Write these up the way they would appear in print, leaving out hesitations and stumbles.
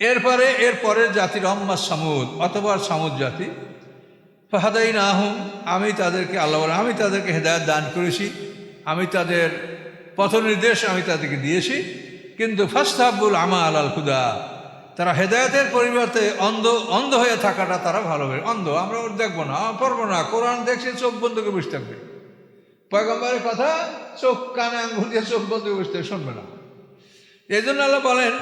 এর পরের জাতির আম্মা সামুদ অথবা সামুদ জাতি, ফাহাদাইনাহুম, আমি তাদেরকে আল্লাহ বলেন আমি তাদেরকে হেদায়েত দান করেছি, আমি তাদের পথ নির্দেশ আমি তাদেরকে দিয়েছি, কিন্তু ফাস্তাহাব্বুল আমা আলাল হুদা, তারা হেদায়েতের পরিবর্তে অন্ধ হয়ে থাকাটা তারা ভালোবাসে। অন্ধ, আমরা ওর দেখবো না, পড়বো না, কোরআন দেখছি চোখ বন্ধ করে বসে থাকবে, পয়গম্বরের কথা চোখ কানে আঙ্গুল দিয়ে চোখ বন্ধ করে বসে শুনবে না। এই জন্য আল্লাহ বলেন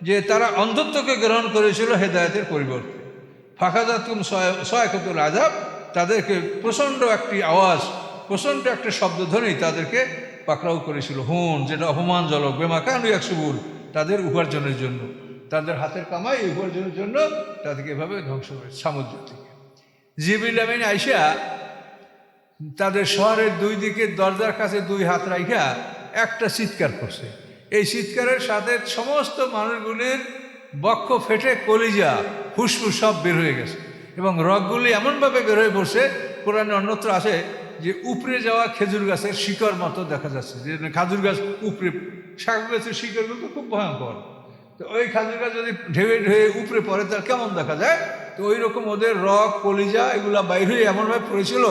যে তারা অন্ধত্বকে গ্রহণ করেছিল হেদায়েতের পরিবর্তে। ফাঁকাজাতুম সয়াকতুল আযাব, তাদেরকে প্রচণ্ড একটি আওয়াজ, প্রচণ্ড একটা শব্দধ্বনি তাদেরকে পাকড়াও করেছিল, হুন, যেটা অপমানজনক, বেমাকানু ইয়াকসুবুন, তাদের উপার্জনের জন্য, তাদের হাতের কামাই উপার্জনের জন্য তাদেরকে এভাবে ধ্বংস করেছে সামুদ জাতিকে। জিবরিল আমিন আইসা তাদের শহরের দুই দিকে দরজার কাছে দুই হাত রাইখা একটা চিৎকার করছে। এই চিৎকারের সাথে সমস্ত মানুষগুলির বক্ষ ফেটে কলিজা ফুসফুস সব বের হয়ে গেছে এবং রগগুলি এমনভাবে বের হয়ে পড়ছে, কোরআনে অন্যত্র আছে যে উপরে যাওয়া খেজুর গাছের শিকড় মতো দেখা যাচ্ছে, যে খেজুর গাছ উপরে, শাক গাছের শিকড়গুলো তো খুব ভয়ঙ্কর, তো ওই খেজুর গাছ যদি ঢেউয়ে ঢেউয়ে উপরে পড়ে তার কেমন দেখা যায়, তো ওই রকম ওদের রগ কলিজা এগুলা বাইর হয়ে এমনভাবে পড়েছিল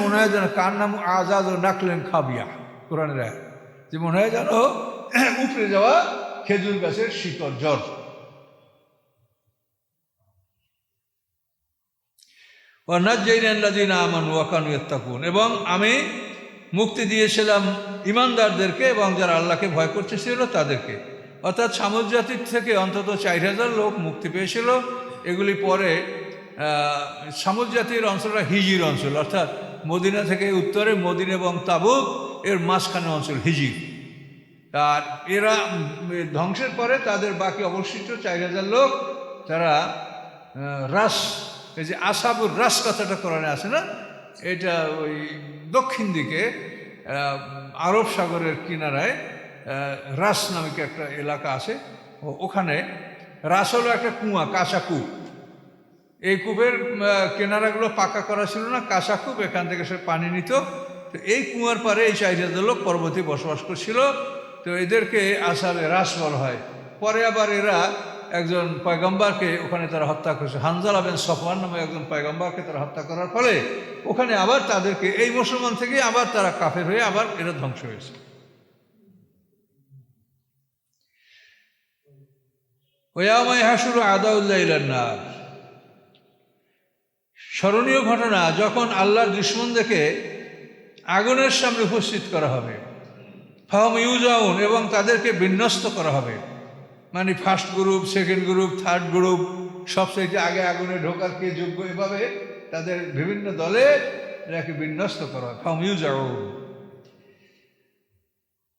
মনে হয় যেন কার নাম আজাদ ও নাকলেন খাবিয়া, কোরআনের আয়াত, যে মনে হয় যেন উপরে যাওয়া খেজুর গাছের শিকড় জ্বর। এবং আমি মুক্তি দিয়েছিলাম ইমানদারদেরকে এবং যারা আল্লাহকে ভয় করতেছিল তাদেরকে। অর্থাৎ সামুদ জাতির থেকে অন্তত 4000 লোক মুক্তি পেয়েছিল। এগুলি পরে সামুদ জাতির অঞ্চলটা হিজির অঞ্চল, অর্থাৎ মদিনা থেকে উত্তরে মদিনা এবং তাবুক এর মাঝখানে অঞ্চল হিজির। আর এরা ধ্বংসের পরে তাদের বাকি অবশিষ্ট 4000 লোক তারা রাস, এই যে আসাবুর রাস কথাটা কোরআনে আছে না, এটা ওই দক্ষিণ দিকে আরব সাগরের কিনারায় রাস নামক একটা এলাকা আছে, ওখানে রাস হলো একটা কুয়া, কাঁচা কূপ। এই কূপের কিনারাগুলো পাকা করা ছিল না, কাঁচা কূপ, এখান থেকে সে পানি নিত। তো এই কুয়ার পারে এই 4000 লোক পর্বতে বসবাস করছিল। তো এদেরকে আসাবে রাস বলা হয়। পরে আবার এরা একজন পয়গম্বরকে ওখানে তারা হত্যা করেছে, হানজালা বিন সফওয়ান নামে একজন পয়গম্বরকে তারা হত্যা করার ফলে ওখানে আবার তাদেরকে এই মুসলমান থেকে আবার তারা কাফের হয়ে আবার এরা ধ্বংস হয়েছে। ওয়ায়ামা ইয়াহশুরু আদাউল্লাহ ইলান নার, স্মরণীয় ঘটনা, যখন আল্লাহর দুশমনদেরকে আগুনের সামনে উপস্থিত করা হবে, ফাহম ইউজাউন, এবং তাদেরকে বিন্যস্ত করা হবে, মানে first group, second group, third group, সবচেয়ে আগে আগুনে ঢোকার কে যোগ্য, এভাবে তাদের বিভিন্ন দলে এটাকে বিন্যস্ত করা হয়। ফাহম ইউজাউন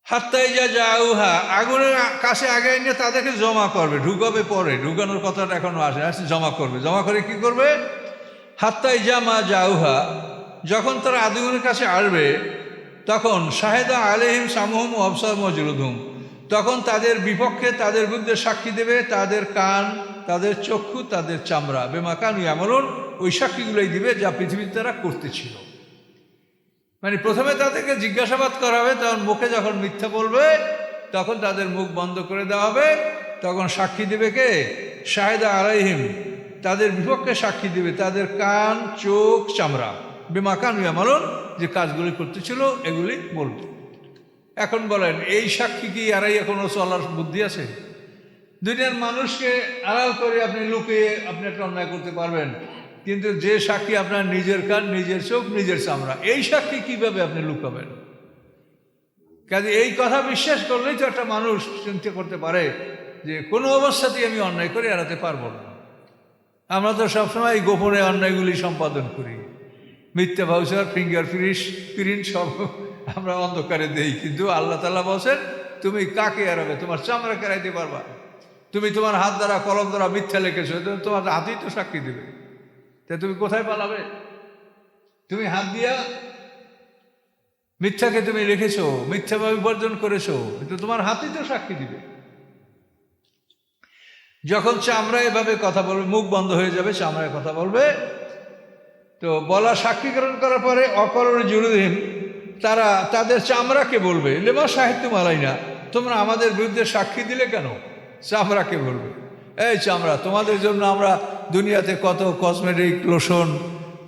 হাত্তাই যাউহা, আগুনের কাছে আগে এনে তাদেরকে জমা করবে, ঢুকাবে পরে, ঢুকানোর কথাটা এখনো আসে, জমা করবে। জমা করে কি করবে? হাত্তাই জামা যাউহা, যখন তারা আগুনের কাছে আসবে তখন শাহেদা আলাইহিম সামহুম আবসার মজরুদহুম, তখন তাদের বিপক্ষে, তাদের বিরুদ্ধে সাক্ষী দেবে তাদের কান, তাদের চক্ষু, তাদের চামড়া, বেমাকানু ইয়ামালুন, ওই সাক্ষীগুলোই দিবে যা পৃথিবীতে তারা করতেছিল। মানে প্রথমে তাদেরকে জিজ্ঞাসাবাদ করা হবে, তখন মুখে যখন মিথ্যা বলবে তখন তাদের মুখ বন্ধ করে দেওয়া হবে, তখন সাক্ষী দিবে কে? শাহেদা আলাইহিম, তাদের বিপক্ষে সাক্ষী দিবে তাদের কান, চোখ, চামড়া, বেমাকানু ইয়ামালুন, যে কাজগুলি করতেছিল এগুলি বলবে। এখন বলেন এই সাক্ষী কি আরাই এখনো চলার বুদ্ধি আছে? দুনিয়ার মানুষকে আড়াল করে আপনি লুকিয়ে আপনি একটা অন্যায় করতে পারবেন, কিন্তু যে সাক্ষী আপনার নিজের কান, নিজের চোখ, নিজের চামড়া, এই সাক্ষী কিভাবে আপনি লুকাবেন? কাজে এই কথা বিশ্বাস করলেই তো একটা মানুষ চিন্তা করতে পারে যে কোনো অবস্থাতেই আমি অন্যায় করে এড়াতে পারবো না। আমরা তো সবসময় এই গোপনে অন্যায়গুলি সম্পাদন করি, মিথ্যা ভাউচার, ফিঙ্গার প্রিন্ট সব আমরা অন্ধকারে দেই, কিন্তু আল্লাহ তাআলা বলছেন তুমি কাকে এড়াবে? তোমার চামড়াকে এড়াইতে পারবা? তুমি তোমার হাত দ্বারা, কলম দ্বারা মিথ্যা লিখেছো, তোমার হাতেই তো সাক্ষী দেবে, তাই তুমি কোথায় পালাবে? তুমি হাত দিয়া মিথ্যাকে তুমি লিখেছো, মিথ্যাভাবে বিবর্জন করেছো, কিন্তু তোমার হাতেই তো সাক্ষী দিবে। যখন চামড়া এভাবে কথা বলবে, মুখ বন্ধ হয়ে যাবে, চামড়ায় কথা বলবে, তো বলা সাক্ষীকরণ করার পরে অকরণে জুলুদিন, তারা তাদের চামড়াকে বলবে লেমা সাহিত্য মালাই না, তোমরা আমাদের বিরুদ্ধে সাক্ষী দিলে কেন? চামড়াকে বলবে এই চামড়া, তোমাদের জন্য আমরা দুনিয়াতে কত কসমেটিক লোশন,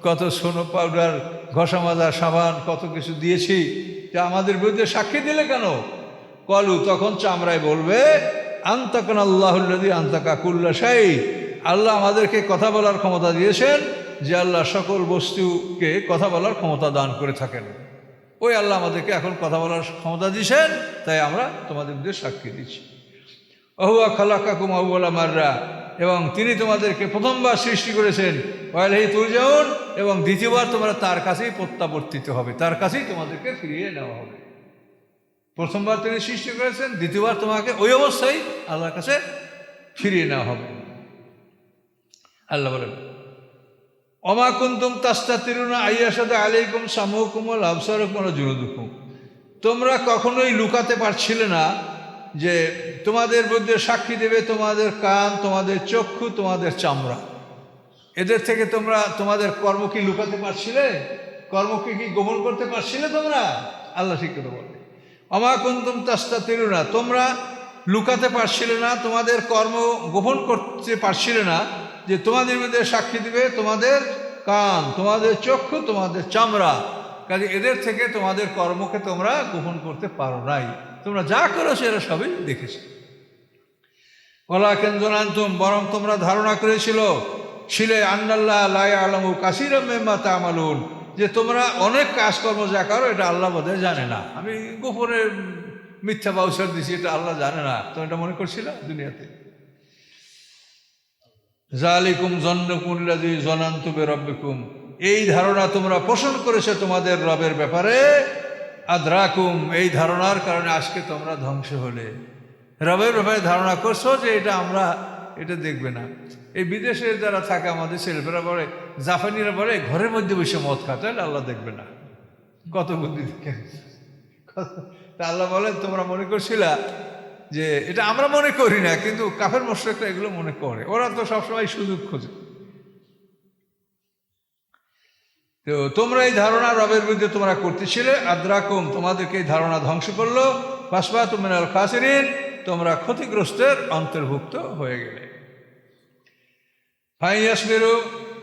কত সোনো পাউডার, ঘষা মাজা সাবান, কত কিছু দিয়েছি, তা আমাদের বিরুদ্ধে সাক্ষী দিলে কেন? কলু, তখন চামড়ায় বলবে, আনতাকান আল্লাহুল্লাযী আনতাকা কুল্লা শাই, আল্লাহ আমাদেরকে কথা বলার ক্ষমতা দিয়েছেন, যে আল্লাহ সকল বস্তুকে কথা বলার ক্ষমতা দান করে থাকেন। ওই আল্লাহ আমাদেরকে এখন কথা বলার ক্ষমতা দিয়েছেন, তাই আমরা তোমাদের বিরুদ্ধে সাক্ষী দিচ্ছি। অহুয়া খালাকাকুম আউওয়ালা মাররা, এবং তিনি তোমাদেরকে প্রথমবার সৃষ্টি করেছেন, ওয়াইলাইহি তুরজাউন, এবং দ্বিতীয়বার তোমরা তার কাছেই প্রত্যাবর্তিত হবে, তার কাছেই তোমাদেরকে ফিরিয়ে নেওয়া হবে। প্রথমবার তিনি সৃষ্টি করেছেন, দ্বিতীয়বার তোমাকে ওই অবস্থায় আল্লাহর কাছে ফিরিয়ে নেওয়া হবে। আল্লাহ বলেন, অমা কুনতুম তাস্তাতিরুনা আইয়াশাদা আলাইকুম সামউকুম ওয়াল আবসারুকুম ওয়া জুলুদুকুম, তোমরা কখনোই লুকাতে পারছিলে না যে তোমাদের মধ্যে সাক্ষী দেবে তোমাদের কান, তোমাদের চক্ষু, তোমাদের চামড়া। এদের থেকে তোমরা তোমাদের কর্ম কি লুকাতে পারছিলে? কর্মকে কি গোপন করতে পারছিলে তোমরা? আল্লাহ ঠিক কথা বলে, অমা কুনতুম তাস্তাতিরুনা, তোমরা লুকাতে পারছিলে না, তোমাদের কর্ম গোপন করতে পারছিলে না, যে তোমাদের মধ্যে সাক্ষী দিবে তোমাদের কান, তোমাদের চক্ষু, তোমাদের চামড়া। কাজে এদের থেকে তোমাদের কর্মকে তোমরা গোপন করতে পারো নাই, তোমরা যা করেছো এরা সবই দেখেছে। ওয়ালাকিন যানানতুম, বরং তোমরা ধারণা ছিলে আন্নাল্লাহ লা ইয়ালামু কাসীরাম মিম্মা তা'মালুন, যে তোমরা অনেক কাজকর্ম যা করো এটা আল্লাহ বোধহয় জানে না, আমি গোপনে মিথ্যা বাউসার দিছি, এটা আল্লাহ জানে না, তো এটা মনে করছিল দুনিয়াতে। যালিকুম যন্নুকুমুল্লাযী যানানতু বিরাব্বিকুম, এই ধারণা তোমরা পোষণ করেছো তোমাদের রবের ব্যাপারে। আদরাকুম, এই ধারণার কারণে আজকে তোমরা ধ্বংস হলে। রবের ব্যাপারে ধারণা করছো যে এটা দেখবে না। এই বিদেশে যারা থাকে আমাদের ছেলেপেরা বলে, জাপানিরা বলে ঘরের মধ্যে বসে মদ খাতে, আল্লাহ দেখবে না। কত বুদ্ধি দেখে। তা আল্লাহ বলেন, তোমরা মনে করছিলা যে এটা আমরা মনে করি না, কিন্তু কাফের মুশরিকরা এগুলো মনে করে, ওরা তো সবসময় সুযোগ খোঁজে। তো তোমরা এই ধারণা রবের বিরুদ্ধে তোমরা করতেছিলে, আদ্রাকুম, তোমাদেরকে এই ধারণা ধ্বংস করলো। ফাসবাতুম মিনাল খাসিরিন, তোমরা ক্ষতিগ্রস্তের অন্তর্ভুক্ত হয়ে গেলে। ফাইয়াসবিরু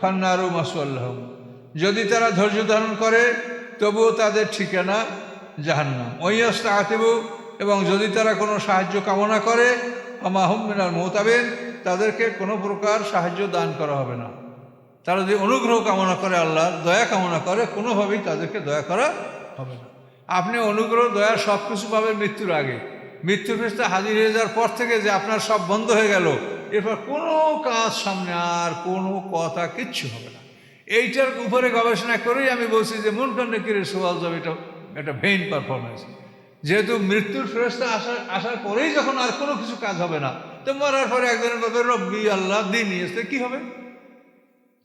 ফান্নারু মাসওয়াল্লাহুম, যদি তারা ধৈর্য ধারণ করে তবুও তাদের ঠিকানা জাহান্নাম। ওয়াইয়াস্তাআতিবু, এবং যদি তারা কোনো সাহায্য কামনা করে, ফামাহুম মিনাল মুতাবিন, তাদেরকে কোনো প্রকার সাহায্য দান করা হবে না। তারা যদি অনুগ্রহ কামনা করে, আল্লাহর দয়া কামনা করে, কোনোভাবেই তাদেরকে দয়া করা হবে না। আপনি অনুগ্রহ দয়া সব কিছু পাবেন মৃত্যুর আগে। মৃত্যুর ফেরেশতা হাজির হয়ে যাওয়ার পর থেকে যে আপনার সব বন্ধ হয়ে গেল, এরপর কোনো কাজ সামনে আর কোনো কথা কিচ্ছু হবে না। এইটার উপরে গবেষণা করেই আমি বলছি যে মুনকার নাকিরের সওয়াল যাবে, এটা ভেইন পারফরমেন্স। যেহেতু মৃত্যুর ফেরেশতা আসার পরেই যখন আর কোনো কিছু কাজ হবে না, তো মরার পরে একজনের ব্যাপারে রব্বি আল্লাহ দিন নিয়েছে, কি হবে?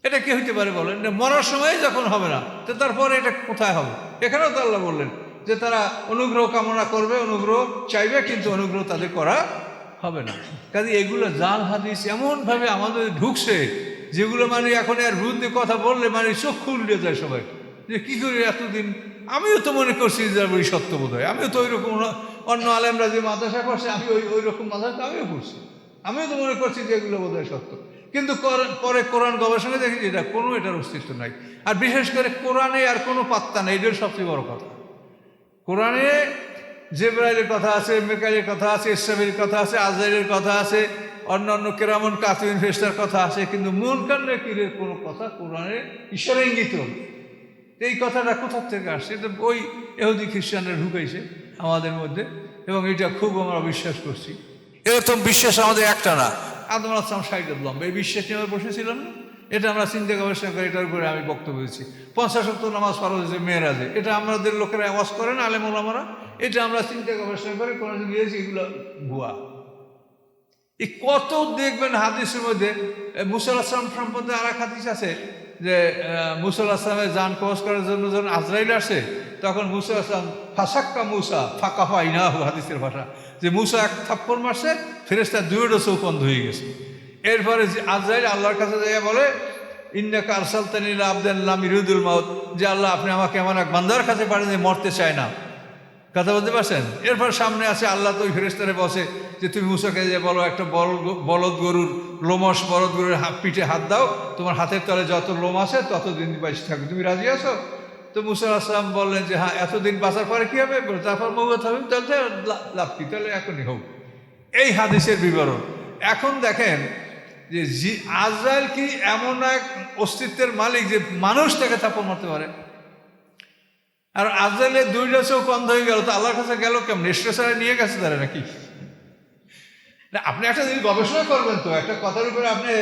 এটা কি হইতে পারে বলেন? মরার সময় যখন হবে না, তো তারপরে এটা কোথায় হবে? এখানেও তো আল্লাহ বললেন যে তারা অনুগ্রহ কামনা করবে, অনুগ্রহ চাইবে, কিন্তু অনুগ্রহ তাদের করা হবে না। কাজে এগুলো জাল হাদিস এমনভাবে আমাদের ঢুকছে, যেগুলো মানে এখন এর বিরুদ্ধে কথা বললে মানে চোখ খুলে যায় সবাই, যে কী করে এতদিন আমিও তো মনে করছি যে ওই সত্য বোধ হয়, আমিও তো ওই রকম অন্য আলেমরা যে মাদ্রাসা করছে আমি ওই রকম মাদ্রাসা আমিও করছি, আমিও তো মনে করছি যে এগুলো বোধ হয় সত্য। কিন্তু পরে কোরআন গবেষণা দেখি যে এটার অস্তিত্ব নাই। আর বিশেষ করে কোরআনে আর কোনো পাত্তা নেই, এটার সবচেয়ে বড় কথা। কোরআনে জিবরাইলের কথা আছে, মিকাইলের কথা আছে, ইসরাফিলের কথা আছে, আজরাইলের কথা আছে, অন্যান্য কেরামন কাতিবিন ফেরেশতার কথা আছে, কিন্তু মুনকার নাকিরের কোনো কথা কোরআনে ঈশ্বর ইঙ্গিত। এই কথাটা কোথা থেকে আসছে? এটা ওই ইহুদি খ্রিস্টানরা ঢুকাইছে আমাদের মধ্যে, এবং এটা খুব আমরা বিশ্বাস করছি। এরকম বিশ্বাস আমাদের একটা না, আদম আলাইহিস সালাম 60 লম্বা এই বিশ্বাস নিয়ে আমরা বসেছিলাম না। এটা আমরা চিন্তা গবেষণা করে এটার উপরে আমি বক্তব্য দিচ্ছি। 50 ওয়াক্ত নামাজ ফরজ হয়েছে মেরাজে, এটা আমাদের লোকেরা আওয়াজ করে না, আলেম ওলামারা, এটা আমরা চিন্তা গবেষণা করে কোরআনে দিয়েছি, এগুলো ভুয়া। এই কত দেখবেন হাদিসের মধ্যে। মুসা আলাইহিস সালাম সম্পর্কে আর এক হাদিস আছে যে মুসা আলাইহিস সালামের জান কবজ করার জন্য যখন আজরাইল আসে, তখন মুসা আলাইহিস সালাম ফাসাক্কা মুসা ফাকাফা ইনাহু, হাদিসের ভাষা, যে মুসা এক থাপ্পড় মারছে, ফেরেশতা দুইটা চোখ বন্ধ হয়ে গেছে। এরপরে আজরাইল আল্লাহর কাছে যাইয়া বলে, ইন্নাকা আরসালতানি ইলা আবদিন লাম ইউরিদুল মাউত, যে আল্লাহ আপনি আমাকে এমন এক বান্দার কাছে পাঠিয়েছেন যে মরতে চায় না। কথা বলতে পারছেন? এরপর সামনে আছে আল্লাহ তো ওই ফেরেশতারে বসে যে তুমি মুসাকে যে বলো একটা বলদ গরুর লোমশ বলদগুলোর পিঠে হাত দাও, তোমার হাতের তলে যত লোম আছে ততদিন বেঁচে থাকবে, তুমি রাজি আছো? তো মুসা আলাইহিস সালাম বললেন যে হ্যাঁ, এতদিন বাঁচার পরে কী হবে? তারপর মৌত হবে, তাহলে লাভ কি, তাহলে এখনই হোক। এই হাদিসের বিবরণ। এখন দেখেন যে আজরাইল কি এমন এক অস্তিত্বের মালিক যে মানুষ তাকে থাপ্পড় মারতে পারে? আর আজরাইলের দুইটা চোখ অন্ধ হয়ে গেল, তো আল্লাহর কাছে গেল কেমন? স্টেশনে নিয়ে গেছে তারা নাকি? না, আপনি একটা জিনিস গবেষণা করবেন তো, একটা কথার উপরে আপনি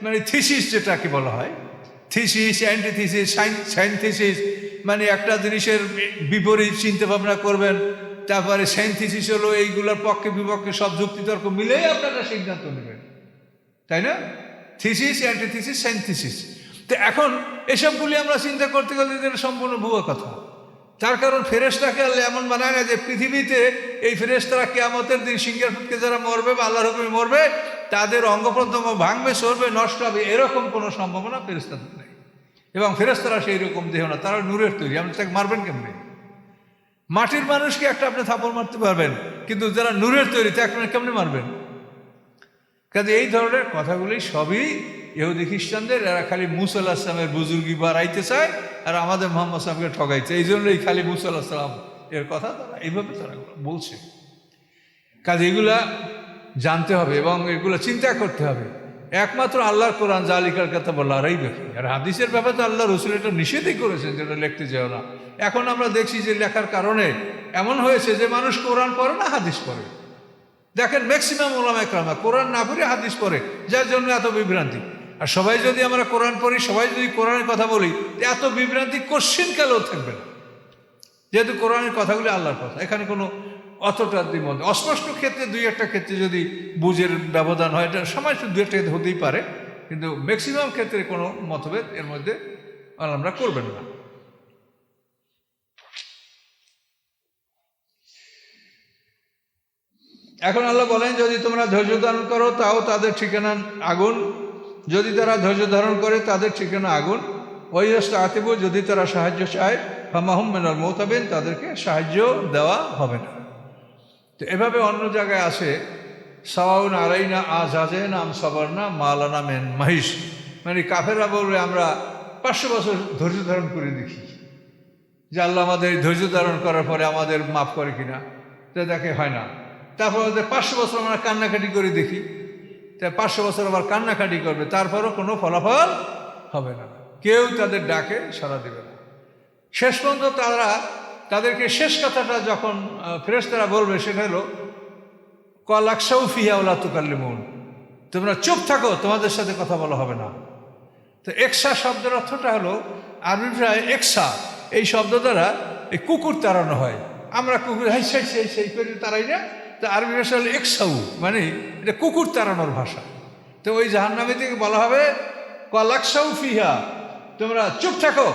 মানে থিসিস যেটাকে বলা হয়, থিসিস, অ্যান্টিথিসিস, সাইনথিসিস, মানে একটা জিনিসের বিপরীত চিন্তা ভাবনা করবেন, তারপরে সাইনথিসিস হলো এইগুলোর পক্ষে বিপক্ষে সব যুক্তিতর্ক মিলেই আপনারা সিদ্ধান্ত নেবেন, তাই না? Thesis, antithesis, synthesis. তো এখন এসবগুলি আমরা চিন্তা করতে গেলে এটা সম্পূর্ণ ভুয়া কথা। তার কারণ ফেরেশতাকে আল্লাহ এমন বানায় না যে পৃথিবীতে এই ফেরেশতারা কিয়ামতের দিন সিংহের ফুটকে যারা মরবে বা আল্লাহর হুকুমে মরবে তাদের অঙ্গ প্রত্যঙ্গ ভাঙবে, সরবে, নষ্ট হবে, এরকম কোনো সম্ভাবনা ফেরেশতাদের নেই। এবং ফেরেশতারা সেই রকম দেহ না, তারা নূরের তৈরি, আপনি তাকে মারবেন কেমনে? মাটির মানুষকে একটা আপনি থাপড় মারতে পারবেন, কিন্তু যারা নূরের তৈরি তাকে আপনি কেমনে মারবেন? কাজে এই ধরনের কথাগুলি সবই ইহুদি খ্রিস্টানদের, এরা খালি মুসা আলাইহিস সালামের বুজুর্গি বাড়াইতে চায় আর আমাদের মোহাম্মদ সাল্লামকে ঠগাইছে। এই জন্যই খালি মুসা আলাইহিস সালাম এর কথা তারা এইভাবে তারা বলছে। কাজে এগুলা জানতে হবে এবং এগুলো চিন্তা করতে হবে। একমাত্র আল্লাহর কোরআন জালিকাল কিতাব লা রাইবা ফীহি। আর হাদিসের ব্যাপারে তো আল্লাহ রসুল এটা নিষেধই করেছেন, যেটা লিখতে যাও না। এখন আমরা দেখছি যে লেখার কারণে এমন হয়েছে যে মানুষ কোরআন পড়ে না, হাদিস পড়ে। দেখেন ম্যাক্সিমাম ওলামায়ে কেরাম কোরআন না পড়ে হাদিস পড়ে, যার জন্য এত বিভ্রান্তি। আর সবাই যদি আমরা কোরআন পড়ি, সবাই যদি কোরআনের কথা বলি, এত বিভ্রান্তি কোশ্চিন কালেও থাকবে না, যেহেতু কোরআনের কথাগুলি আল্লাহর কথা। এখানে কোনো অতটা দ্বিমত, অস্পষ্ট ক্ষেত্রে দুই একটা ক্ষেত্রে যদি বুঝের ব্যবধান হয়, এটা সময় দুই একটা হতেই পারে, কিন্তু ম্যাক্সিমাম ক্ষেত্রে কোনো মতভেদ এর মধ্যে আমরা করবেন না। এখন আল্লাহ বলেন, যদি তোমরা ধৈর্য ধারণ করো তাও তাদের ঠিকানা আগুন, যদি তারা ধৈর্য ধারণ করে তাদের ঠিকানা আগুন। ওয়াইয়াস্তাতিবু, যদি তারা সাহায্য চায়, ফামাহুম মিনাল মুতাবিন, তাদেরকে সাহায্য দেওয়া হবে না। তো এভাবে অন্য জায়গায় আছে সাওয়াউন আলাইনা আযাযানা আম সাবারনা মা লানা মিন মাহিস, মানে কাফেররা বলবে আমরা 500 বছর ধৈর্য ধারণ করে দেখি যে আল্লাহ আমাদের ধৈর্য ধারণ করার পরে আমাদের মাফ করে কিনা, তো দেখে হয় না। তারপর 500 বছর আমরা কান্নাকাটি করে দেখি, তাই 500 বছর আবার কান্নাকাটি করবে, তারপরও কোনো ফলাফল হবে না, কেউ তাদের ডাকে সাড়া দেবে না। শেষ পর্যন্ত তাদেরকে শেষ কথাটা যখন ফেরেশতারা বলবে, সেটা হলো ক্বাল আকশাউ ফিহা ওয়া লা তুকাল্লিমুন, তোমরা চুপ থাকো, তোমাদের সাথে কথা বলা হবে না। তো একসা শব্দের অর্থটা হলো আরবি ভাষায় একসা, এই শব্দ দ্বারা এই কুকুর তাড়ানো হয়। আমরা কুকুর হাই সাই সেই সেই করে তাড়াই না, তো আরবি ভাষা হলো একসাউ, মানে এটা কুকুর তাড়ানোর ভাষা। তো ওই জাহান্নামী থেকে বলা হবে ক্বাল আকশাউ ফিহা, তোমরা চুপ থাকো,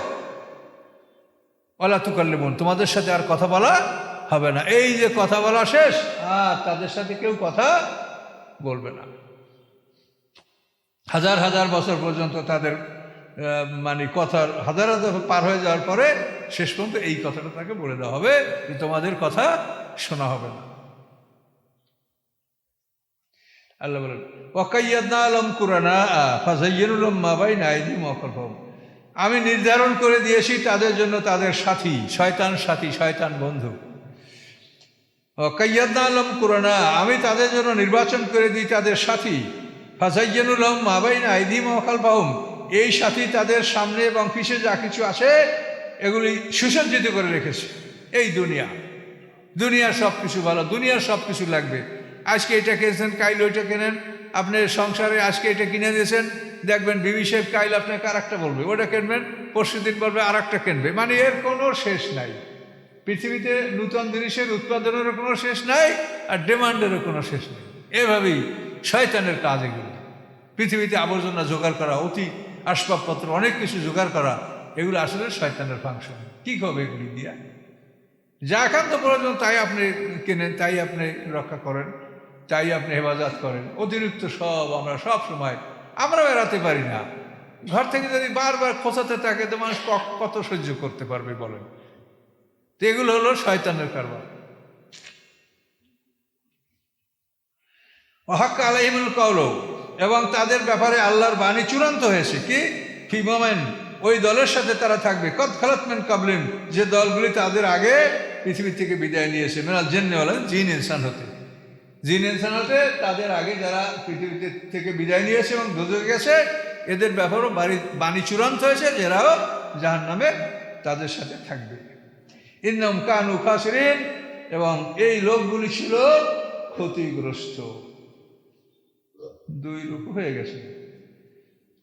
ওয়া লা তুকাল্লিমুন, তোমাদের সাথে আর কথা বলা হবে না। এই যে কথা বলা শেষ, আর তাদের সাথে কেউ কথা বলবে না। হাজার হাজার বছর পর্যন্ত তাদের মানে কথার হাজার হাজার পার হয়ে যাওয়ার পরে শেষ পর্যন্ত এই কথাটা তাকে বলে দেওয়া হবে যে তোমাদের কথা শোনা হবে না। আল্লাহ বলেন, ওয়াকাইয়াদনা লাহুম কুরানা ফাযায়্যানু লাহুম মা বাইনা আইদিহিম ওয়া খালফাহুম, আমি নির্ধারণ করে দিয়েছি তাদের জন্য তাদের সাথী, শয়তান সাথী, শয়তান বন্ধু। ওয়াকাইয়াদনা লাহুম কুরানা, আমি তাদের জন্য নির্বাচন করে দিই তাদের সাথী। ফাযায়্যানু লাহুম মা বাইনা আইদিহিম ওয়া খালফাহুম, এই সাথী তাদের সামনে এবং পিছে যা কিছু আছে এগুলি সুসজ্জিত করে রেখেছে। এই দুনিয়ার সব কিছু ভালো, দুনিয়ার সব কিছু লাগবে। আজকে এটা কিনেছেন, কাইল ওইটা কেনেন, আপনার সংসারে আজকে এটা কিনে দিয়েছেন, দেখবেন বিবি সাহেব কাইল আপনাকে আর একটা বলবে, ওটা কিনবেন, পরশু দিন বলবে আর একটা কিনবে, মানে এর কোনো শেষ নাই। পৃথিবীতে নূতন জিনিসের উৎপাদনেরও কোনো শেষ নাই, আর ডিমান্ডেরও কোনো শেষ নেই। এভাবেই শয়তানের কাজ এগুলো। পৃথিবীতে আবর্জনা জোগাড় করা, অতি আসবাবপত্র অনেক কিছু জোগাড় করা, এগুলো আসলে শয়তানের ফাংশন। কী হবে এগুলি দিয়া? যা একান্ত প্রয়োজন তাই আপনি কেনেন, তাই আপনি রক্ষা করেন, তাই আপনি হেফাজত করেন। অতিরিক্ত সব আমরা সব সময় আমরাও এড়াতে পারি না। ঘর থেকে যদি বারবার খোঁচাতে থাকে তো মানুষ কত সহ্য করতে পারবে বলেন? তো এগুলো হলো শয়তানের কারবার। ওয়াহাক্কা আলাইহিমুল কাওলু, এবং তাদের ব্যাপারে আল্লাহর বাণী চূড়ান্ত হয়েছে কি ফি মোমেন, ওই দলের সাথে তারা থাকবে কদ খালাত মিন কাবলিন, যে দলগুলি তাদের আগে পৃথিবী থেকে বিদায় নিয়েছে, মিনাল জিন্নি ওয়াল ইনস, জিন ইনসান হতে, জিন ইনসান হতে তাদের আগে যারা পৃথিবী থেকে বিদায় নিয়েছে এবং দোজখে গেছে, এদের ব্যাপারেও বাণী চূড়ান্ত হয়েছে, যারাও জাহান্নামে তাদের সাথে থাকবে। ইন্নাহুম কানু খাসিরিন, এবং এই লোকগুলি ছিল ক্ষতিগ্রস্ত। দুই রূপ হয়ে গেছে।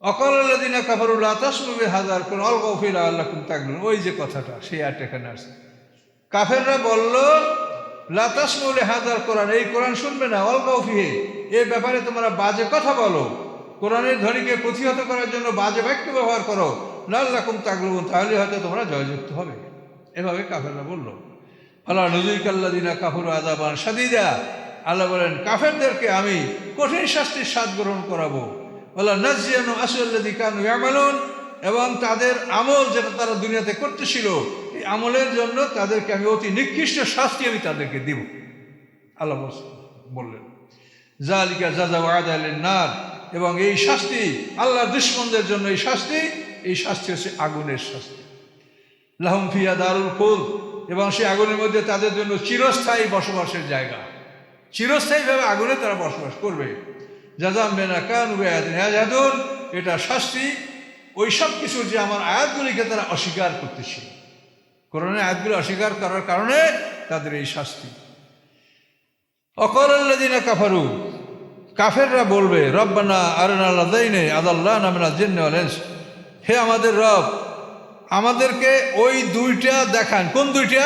অকালাল্লাযিনা কাফারু লা তাসমু বিহাযাল কুরআন আলগাউ ফী লাআল্লাকুম তাগলিবুন, ওই যে কথাটা সেই আয়াত এখানে আছে। কাফেররা বলল লা তাসমু লিহাযাল কুরআন, এই কোরআন শুনবে না, আলগাউ ফীহি, এই ব্যাপারে তোমরা বাজে কথা বলো, কোরআনের ধ্বনিকে প্রতিহত করার জন্য বাজে বাক্য ব্যবহার করো, লাআল্লাকুম তাগলিবুন, তাহলে হয়তো তোমরা জয়যুক্ত হবে। এভাবে কাফেররা বলল। ফালা নুযিকাল্লাযিনা কাফারু আযাবান শাদীদা, আল্লাহ বলেন কাফেরদেরকে আমি কঠিন শাস্তির স্বাদ গ্রহণ করাবো। ওয়ালা নাযিয়ানু আসওয়াল্লাযী কানু ইয়ামালুন, এবং তাদের আমল যেটা তারা দুনিয়াতে করতেছিল, এই আমলের জন্য তাদেরকে আমি অতি নিকৃষ্ট শাস্তি আমি তাদেরকে দিব। আল্লাহ বললেন যালিকা জাযাউ আদালিন নার, এবং এই শাস্তি আল্লাহর দুশমনদের জন্য এই শাস্তি হচ্ছে আগুনের শাস্তি। লাহুম ফিহা দারুল খুলদ, এবং সেই আগুনের মধ্যে তাদের জন্য চিরস্থায়ী বসবাসের জায়গা, চিরস্থায়ীভাবে আগুনে তারা বসবাস করবে। জাযাম বিমা কানু বিআয়াতিনা ইয়াজহাদুন, এটা শাস্তি ওই সব কিছু যে আমার আয়াতগুলিকে তারা অস্বীকার করতেছিল, কোরআনের আয়াতগুলি অস্বীকার করার কারণে তাদের এই শাস্তি। অকালাল্লাযিনা কাফারু, কাফেররা বলবে রব্বানা আরিনা লাযাইনি আযাল্লানা মিনাল জিন্নি ওয়াল ইনস, হে আমাদের রব, আমাদেরকে ওই দুইটা দেখান। কোন দুইটা?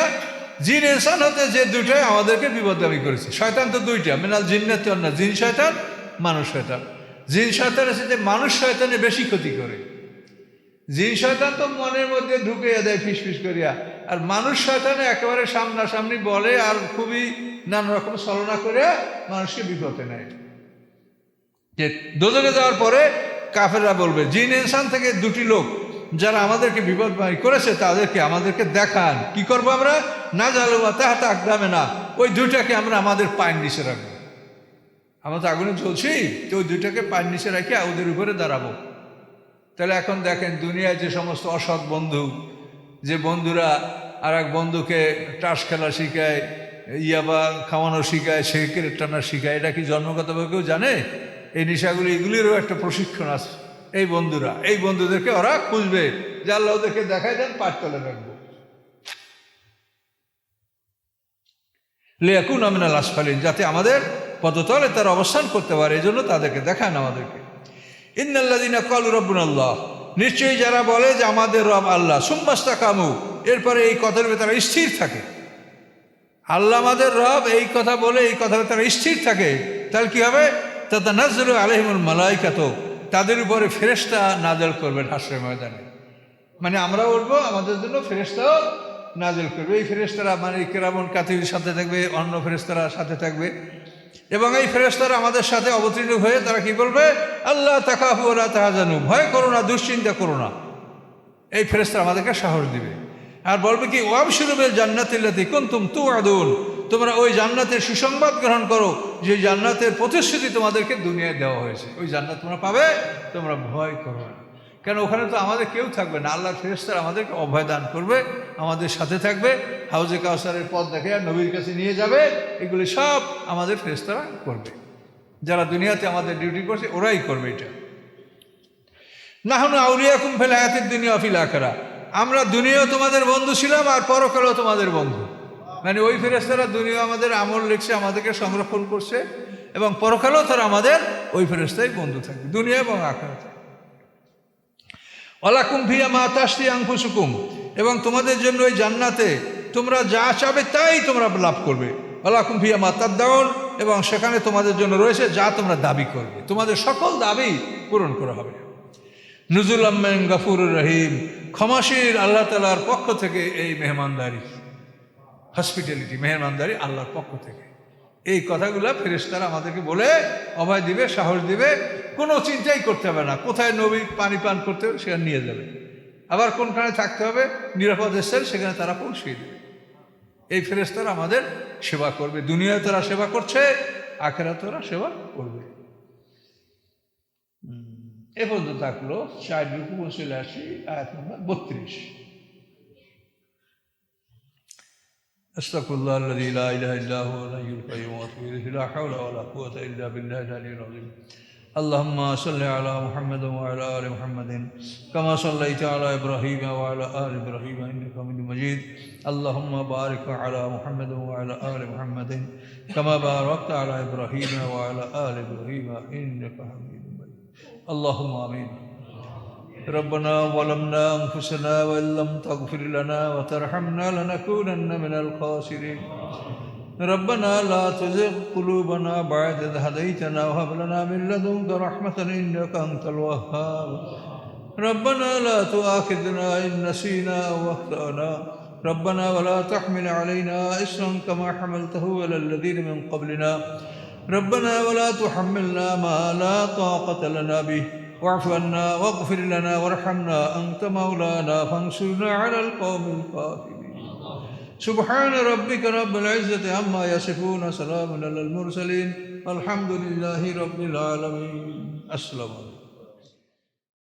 জিন ইনসান হতে যে দুইটাই আমাদেরকে বিপদগামী করেছে। শয়তান তো দুইটা, মিনাল জিন্নাতি ওয়ান নাস, জিন শয়তান, মানুষ শয়তান। জিন শয়তানের সাথে মানুষ শয়তানে বেশি ক্ষতি করে। জিন শয়তান তো মনের মধ্যে ঢুকে দেয় ফিসফিস করিয়া, আর মানুষ শয়তানে একেবারে সামনাসামনি বলে আর খুবই নানা রকম ছলনা করে মানুষকে বিপদে নেয়। যে দোজখে যাওয়ার পরে কাফেররা বলবে জিন ইনসান থেকে দুটি লোক যারা আমাদেরকে বিপদগামী করেছে তাদেরকে আমাদেরকে দেখান। কি করবো আমরা? না জালুয়া তাহাতা আকদামিনা, ওই দুইটাকে আমরা আমাদের পায়ের নিচে রাখবো। আমরা তো আগুনে জ্বলছি, তো ওই দুইটাকে পায়ের নিচে রেখে ওদের উপরে দাঁড়াবো। তাহলে এখন দেখেন দুনিয়ায় যে সমস্ত অসৎ বন্ধু, যে বন্ধুরা আর এক বন্ধুকে টাস খেলা শিখায়, ইয়াবা খাওয়ানো শিখায়, সিগারেট টানা শিখায়, এটা কি জন্মগতভাবে কেউ জানে? এই নেশাগুলি এগুলিরও একটা প্রশিক্ষণ আছে। এই বন্ধুরা, এই বন্ধুদেরকে ওরা খুঁজবে যে আল্লাহ ওদেরকে দেখায় দেন, পাঁচ তলে রাখবো। লিয়াকুনা মিনাল আসফালিন, যাতে আমাদের পদতলে তারা অবস্থান করতে পারে, এই জন্য তাদেরকে দেখান আমাদেরকে। ইন্নাল্লাযিনা ক্বালু রাব্বুনাল্লাহ, নিশ্চয়ই যারা বলে যে আমাদের রব আল্লাহ, সুম্মাস্তাকামু, এরপরে এই কথার ভেতরে স্থির থাকে, আল্লাহ আমাদের রব, এই কথা বলে এই কথার ভেতরে স্থির থাকে, তাহলে কি হবে? তাতানাজ্জালু আলাইহিমুল মালাইকাতু, তাদের উপরে ফেরেশতা নাযিল করবেন হাশরের ময়দানে। মানে আমরা উঠবো, আমাদের জন্য ফেরেশতাও নাযিল করবে। এই ফেরেশতারা মানে কিরামুন কাতিবের সাথে থাকবে, অন্য ফেরেশতারা সাথে থাকবে, এবং এই ফেরেশতারা আমাদের সাথে অবতীর্ণ হয়ে তারা কি বলবে? আল্লাহ তাখাফু ওয়া লা তাহজানু, ভয় করো না, দুশ্চিন্তা করো না। এই ফেরেশতারা আমাদেরকে সাহস দিবে আর বলবে কি? ওয়াবশিরু বিল জান্নাতিল্লাতী কুনতুম তুআদুন, তোমরা ওই জান্নাতের সুসংবাদ গ্রহণ করো, যে জান্নাতের প্রতিশ্রুতি তোমাদেরকে দুনিয়ায় দেওয়া হয়েছে। ওই জান্নাত তোমরা পাবে, তোমরা ভয় করো না। কেন? ওখানে তো আমাদের কেউ থাকবে না, আল্লাহর ফেরেশতারা আমাদেরকে অভয় দান করবে, আমাদের সাথে থাকবে, হাউজে কাউসারের পথ দেখে নবীর কাছে নিয়ে যাবে, এগুলি সব আমাদের ফেরেশতারা করবে। যারা দুনিয়াতে আমাদের ডিউটি করছে ওরাই করবে এটা। নাহনু আউলিয়াকুম ফিল হায়াতিদ দুনিয়া ওয়া ফিল আখিরাহ, আমরা দুনিয়াও তোমাদের বন্ধু ছিলাম আর পরকালেও তোমাদের বন্ধু। মানে ওই ফেরেশতারা দুনিয়া আমাদের আমল লিখছে, আমাদেরকে সংরক্ষণ করছে, এবং পরকালেও তারা আমাদের ওই ফেরেশতাই বন্ধু থাকবে, দুনিয়া এবং আখিরাতে। ওয়ালাকুম ফিহা মা তাশতাহি আনফুসুকুম, এবং তোমাদের জন্য ওই জান্নাতে তোমরা যা চাবে তাই তোমরা লাভ করবে। ওয়ালাকুম ফিহা মা তাদদাউন, এবং সেখানে তোমাদের জন্য রয়েছে যা তোমরা দাবি করবে, তোমাদের সকল দাবি পূরণ করা হবে। নুজুলাম মিন গফুরুর রহিম, ক্ষমাশীল আল্লাহ তাআলার পক্ষ থেকে এই মেহমানদারি, হসপিটালিটি, মেহমানদারি আল্লাহর পক্ষ থেকে। এই কথাগুলো ফেরেশতারা আমাদেরকে বলে অভয় দিবে, সাহস দিবে, কোনো চিন্তাই করতে হবে না। কোথায় নবী পানি পান করতে হবে সেখানে নিয়ে যাবে, আবার কোনখানে থাকতে হবে নিরাপদ স্থান সেখানে তারা পৌঁছিয়ে দেবে। এই ফেরেশতারা আমাদের সেবা করবে, দুনিয়ায় তারা সেবা করছে, আখিরাতে তারা সেবা করবে। এ পর্যন্ত থাকলো 60 রুকু চলে আসি আয়াত নম্বর 32 আস্তাগফিরুল্লাহ আল্লাযী লা ইলাহা ইল্লা হুয়াল হাইয়ুল কাইয়্যুম ওয়া আতুবু ইলাইহি লা হাওলা ওয়া লা কুওয়াতা ইল্লা বিল্লাহিল আলিয়্যিল আযীম اللهم صل على محمد وعلى آل محمد كما صليت على إبراهيم وعلى آل إبراهيم إنك حميد مجيد اللهم بارك على محمد وعلى آل محمد كما باركت على إبراهيم وعلى آل إبراهيم إنك حميد مجيد اللهم آمين ربنا ظلمنا أنفسنا وإن لم تغفر لنا وترحمنا لنكونن من الخاسرين ربنا لا تزغ قلوبنا بعد إذ هديتنا وهب لنا من لدنك رحمة إنك أنت الوهاب ربنا لا تؤاخذنا إن نسينا أو أخطأنا ربنا ولا تحمل علينا إصرا كما حملته على الذين من قبلنا ربنا ولا تحملنا ما لا طاقة لنا به واعف عنا واغفر لنا وارحمنا أنت مولانا فانصرنا على القوم الكافرين سبحان ربك رب العزة عما يصفون سلام على المرسلين الحمد لله رب العالمين السلام عليكم